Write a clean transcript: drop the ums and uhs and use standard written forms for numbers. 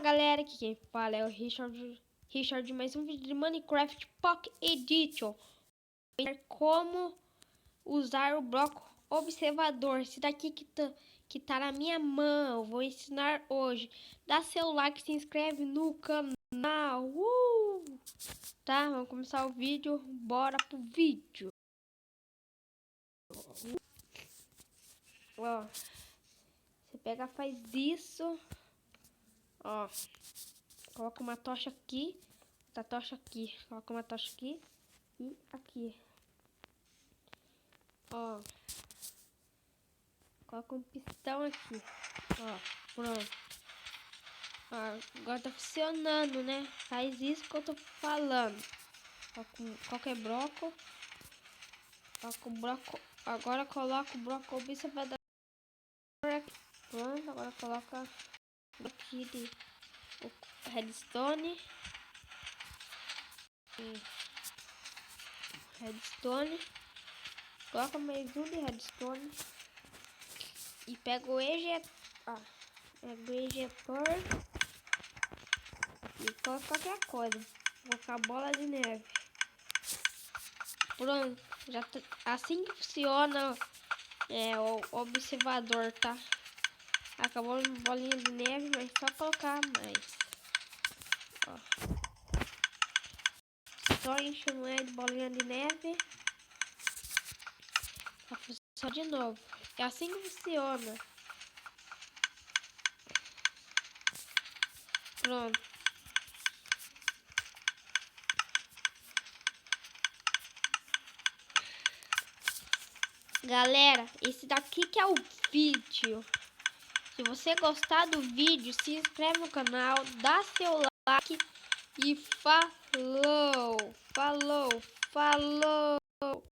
Fala galera, aqui quem fala é o Richard, mais um vídeo de Minecraft Pocket Edition. Como usar o bloco observador. Esse daqui que tá na minha mão, vou ensinar hoje. Dá seu like, se inscreve no canal. Tá, vamos começar o vídeo, bora pro vídeo. Ó, você pega, faz isso, ó. Coloca uma tocha aqui, outra tocha aqui, coloca uma tocha aqui e aqui. Ó, coloca um pistão aqui, ó, pronto. Ó, agora tá funcionando, né? Faz isso que eu tô falando. Qualquer bloco, coloca o bloco, agora coloca o bloco observador aqui. Pronto, agora coloca aqui de o redstone. Coloca mais um de redstone e pega o ejetor, e coloca qualquer coisa, colocar bola de neve. Pronto, já tá, assim que funciona o observador, tá? Acabou a bolinha de neve, mas só colocar mais. Ó. Só encher de bolinha de neve. Só de novo. É assim que funciona. Pronto. Galera, esse daqui que é o vídeo. Se você gostar do vídeo, se inscreve no canal, dá seu like e falou.